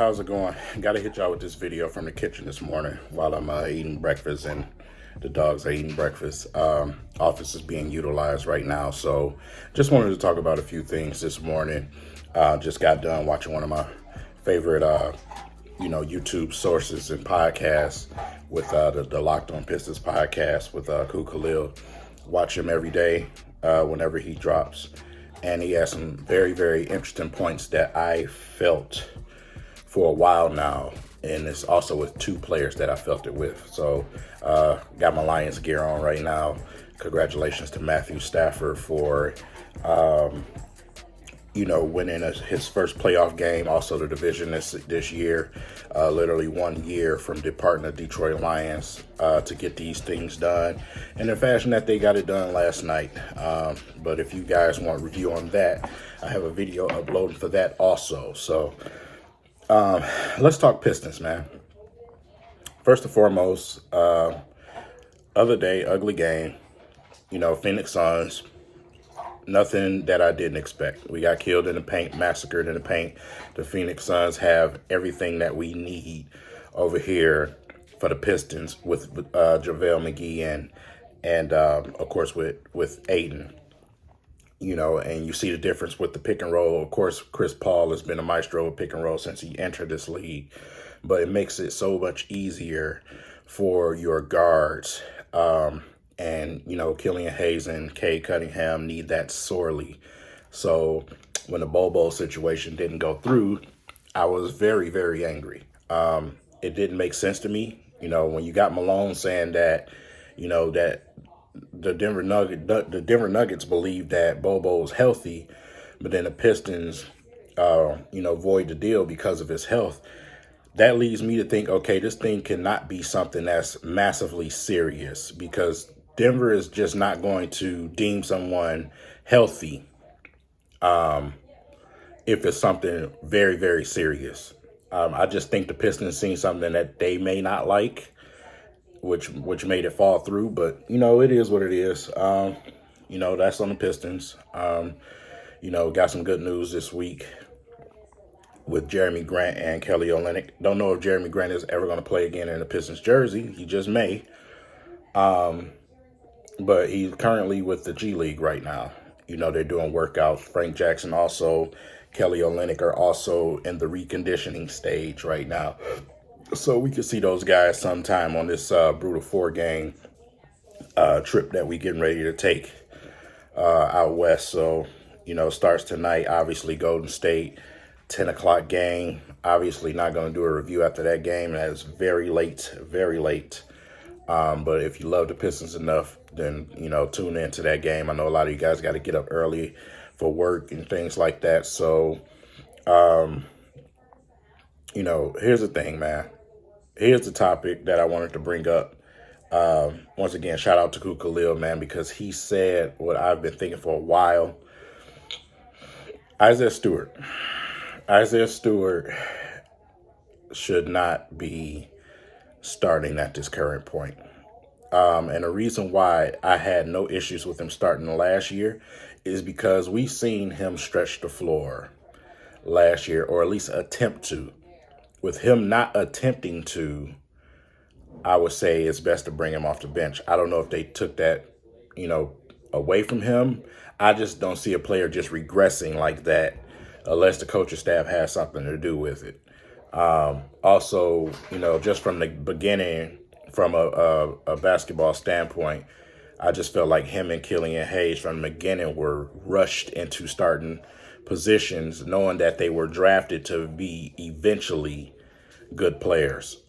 how's it going? Got to hit y'all with this video from the kitchen this morning while I'm eating breakfast and the dogs are eating breakfast. Office is being utilized right now, so just wanted to talk about a few things this morning. Just got done watching one of my favorite, YouTube sources and podcasts with the Locked On Pistons podcast with Ku Khalil. Watch him every day whenever he drops. And he has some very, very interesting points that I felt for a while now. And it's also with two players that I felt it with. So got my Lions gear on right now. Congratulations to Matthew Stafford for, winning his first playoff game. Also the division this year. Literally 1 year from departing the Detroit Lions to get these things done in the fashion that they got it done last night. But if you guys want a review on that, I have a video uploading for that also. So let's talk Pistons, man. First and foremost, other day, ugly game. Phoenix Suns. Nothing that I didn't expect. We got killed in the paint, massacred in the paint. The Phoenix Suns have everything that we need over here for the Pistons with JaVale McGee and of course with Aiden. And you see the difference with the pick and roll. Of course, Chris Paul has been a maestro of pick and roll since he entered this league, but it makes it so much easier for your guards. And Killian Hayes and Cade Cunningham need that sorely. So when the Bobo situation didn't go through, I was very, very angry. It didn't make sense to me. When you got Malone saying that, that the Denver Nuggets believe that Bobo is healthy, but then the Pistons, void the deal because of his health. That leads me to think, okay, this thing cannot be something that's massively serious, because Denver is just not going to deem someone healthy if it's something very, very serious. I just think the Pistons seen something that they may not like, which made it fall through. But, it is what it is. That's on the Pistons. Got some good news this week with Jeremy Grant and Kelly Olynyk. Don't know if Jeremy Grant is ever going to play again in a Pistons jersey. He just may. But he's currently with the G League right now. They're doing workouts. Frank Jackson also, Kelly Olynyk are also in the reconditioning stage right now. So we could see those guys sometime on this Brutal 4-game trip that we getting ready to take out west. So, starts tonight. Obviously, Golden State, 10 o'clock game. Obviously not going to do a review after that game. That's very late, very late. But if you love the Pistons enough, then, tune into that game. I know a lot of you guys got to get up early for work and things like that. So, here's the thing, man. Here's the topic that I wanted to bring up. Once again, shout out to Ku Khalil, man, because he said what I've been thinking for a while. Isaiah Stewart should not be starting at this current point. And the reason why I had no issues with him starting last year is because we've seen him stretch the floor last year, or at least attempt to. With him not attempting to, I would say it's best to bring him off the bench. I don't know if they took that, away from him. I just don't see a player just regressing like that unless the coaching staff has something to do with it. Also, just from the beginning, from a basketball standpoint, I just felt like him and Killian Hayes from the beginning were rushed into starting positions, knowing that they were drafted to be eventually good players.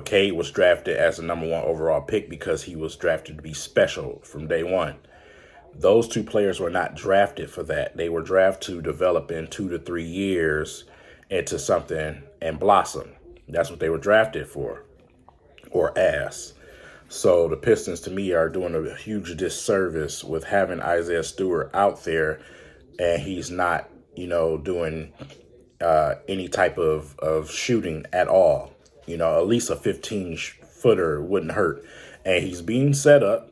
Cade was drafted as the number 1 overall pick because he was drafted to be special from day one. Those two players were not drafted for that. They were drafted to develop in 2 to 3 years into something and blossom. That's what they were drafted for, or as. So the Pistons, to me, are doing a huge disservice with having Isaiah Stewart out there, and he's not, doing any type of shooting at all. At least a 15-footer wouldn't hurt. And he's being set up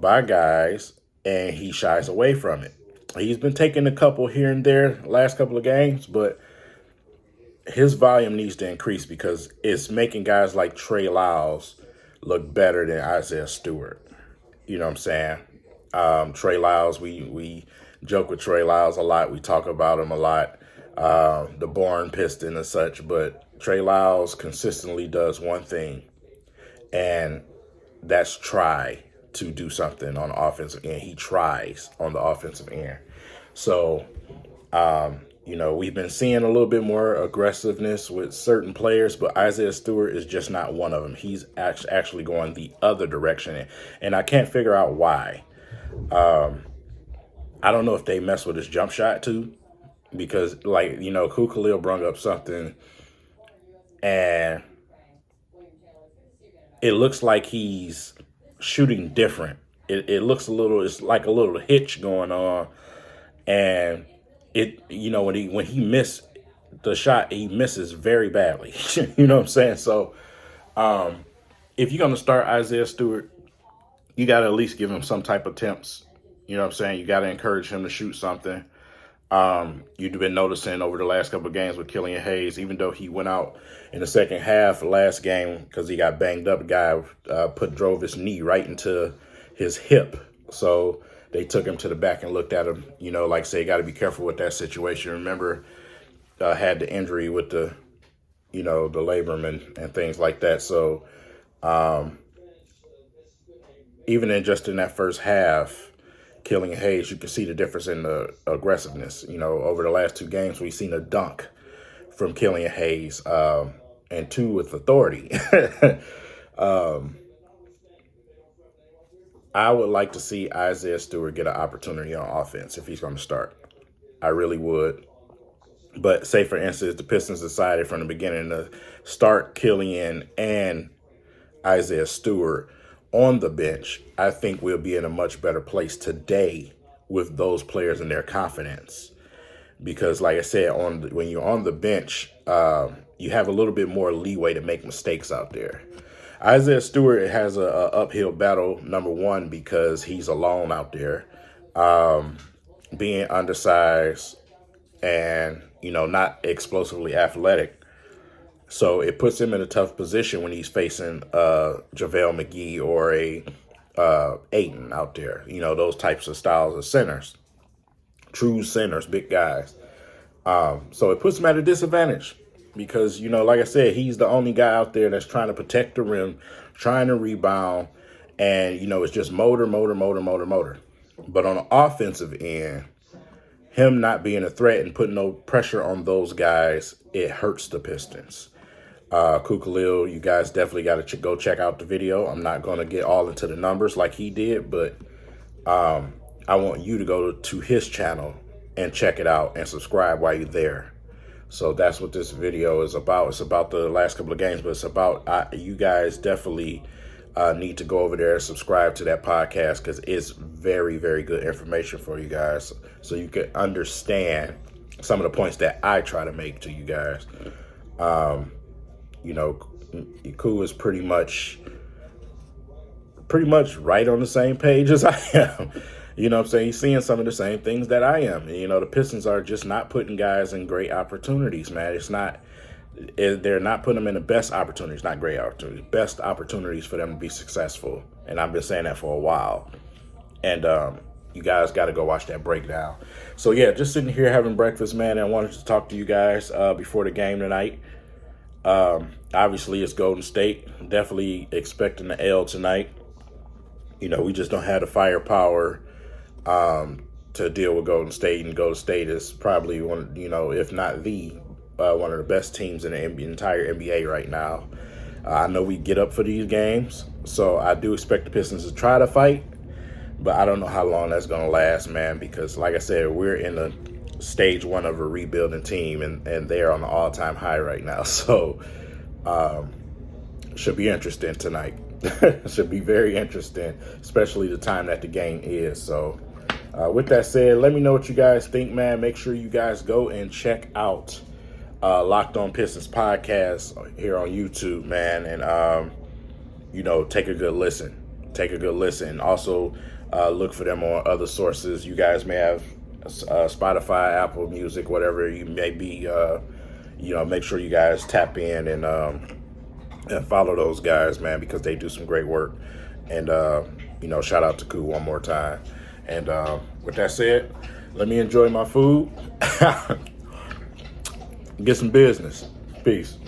by guys, and he shies away from it. He's been taking a couple here and there last couple of games, but his volume needs to increase because it's making guys like Trey Lyles look better than Isaiah Stewart. You know what I'm saying? Trey Lyles, we joke with Trey Lyles a lot. We talk about him a lot, the born Piston and such. But Trey Lyles consistently does one thing, and that's try to do something on the offensive end. He tries on the offensive end. So, we've been seeing a little bit more aggressiveness with certain players, but Isaiah Stewart is just not one of them. He's actually going the other direction, and I can't figure out why. I don't know if they mess with his jump shot too, because Ku Khalil brought up something, and it looks like he's shooting different. It looks it's like a little hitch going on, and when he missed the shot, he misses very badly. You know what I'm saying? So, if you're gonna start Isaiah Stewart, you got to at least give him some type of attempts. You know what I'm saying? You got to encourage him to shoot something. You've been noticing over the last couple of games with Killian Hayes, even though he went out in the second half last game because he got banged up, the guy drove his knee right into his hip. So they took him to the back and looked at him. Like I say, you got to be careful with that situation. Remember, had the injury with the labrum and things like that. So even in that first half, Killian Hayes, you can see the difference in the aggressiveness. Over the last two games, we've seen a dunk from Killian Hayes, and two with authority. I would like to see Isaiah Stewart get an opportunity on offense if he's going to start. I really would. But say, for instance, the Pistons decided from the beginning to start Killian and Isaiah Stewart on the bench, I think we'll be in a much better place today with those players and their confidence. Because, like I said, when you're on the bench, you have a little bit more leeway to make mistakes out there. Isaiah Stewart has a uphill battle, number one, because he's alone out there, being undersized and, not explosively athletic. So it puts him in a tough position when he's facing JaVale McGee or a Ayton out there. Those types of styles of centers, true centers, big guys. So it puts him at a disadvantage because, like I said, he's the only guy out there that's trying to protect the rim, trying to rebound, and, it's just motor. But on the offensive end, him not being a threat and putting no pressure on those guys, it hurts the Pistons. Ku Khalil, you guys definitely got to go check out the video. I'm not going to get all into the numbers like he did, but I want you to go to his channel and check it out and subscribe while you're there. So that's what this video is about. It's about the last couple of games, but it's about you guys definitely need to go over there and subscribe to that podcast because it's very, very good information for you guys so you can understand some of the points that I try to make to you guys. Ku is pretty much right on the same page as I am. You know what I'm saying? He's seeing some of the same things that I am. And, the Pistons are just not putting guys in great opportunities, man. They're not putting them in the best opportunities, not great opportunities, best opportunities for them to be successful. And I've been saying that for a while. And you guys got to go watch that breakdown. So, yeah, just sitting here having breakfast, man. And I wanted to talk to you guys before the game tonight. Obviously, it's Golden State. Definitely expecting the L tonight. We just don't have the firepower to deal with Golden State. And Golden State is probably one, if not the one of the best teams in the entire NBA right now. I know we get up for these games, so I do expect the Pistons to try to fight, but I don't know how long that's going to last, man, because like I said, we're in the stage one of a rebuilding team, and they're on the all-time high right now. So should be interesting tonight. Should be very interesting, especially the time that the game is. So with that said, let me know what you guys think, man. Make sure you guys go and check out Locked On Pistons podcast here on YouTube, man, and take a good listen. Also look for them on other sources. You guys may have Spotify, Apple Music, whatever you may be make sure you guys tap in and follow those guys, man, because they do some great work. And shout out to Koo one more time. And with that said, let me enjoy my food. Get some business. Peace.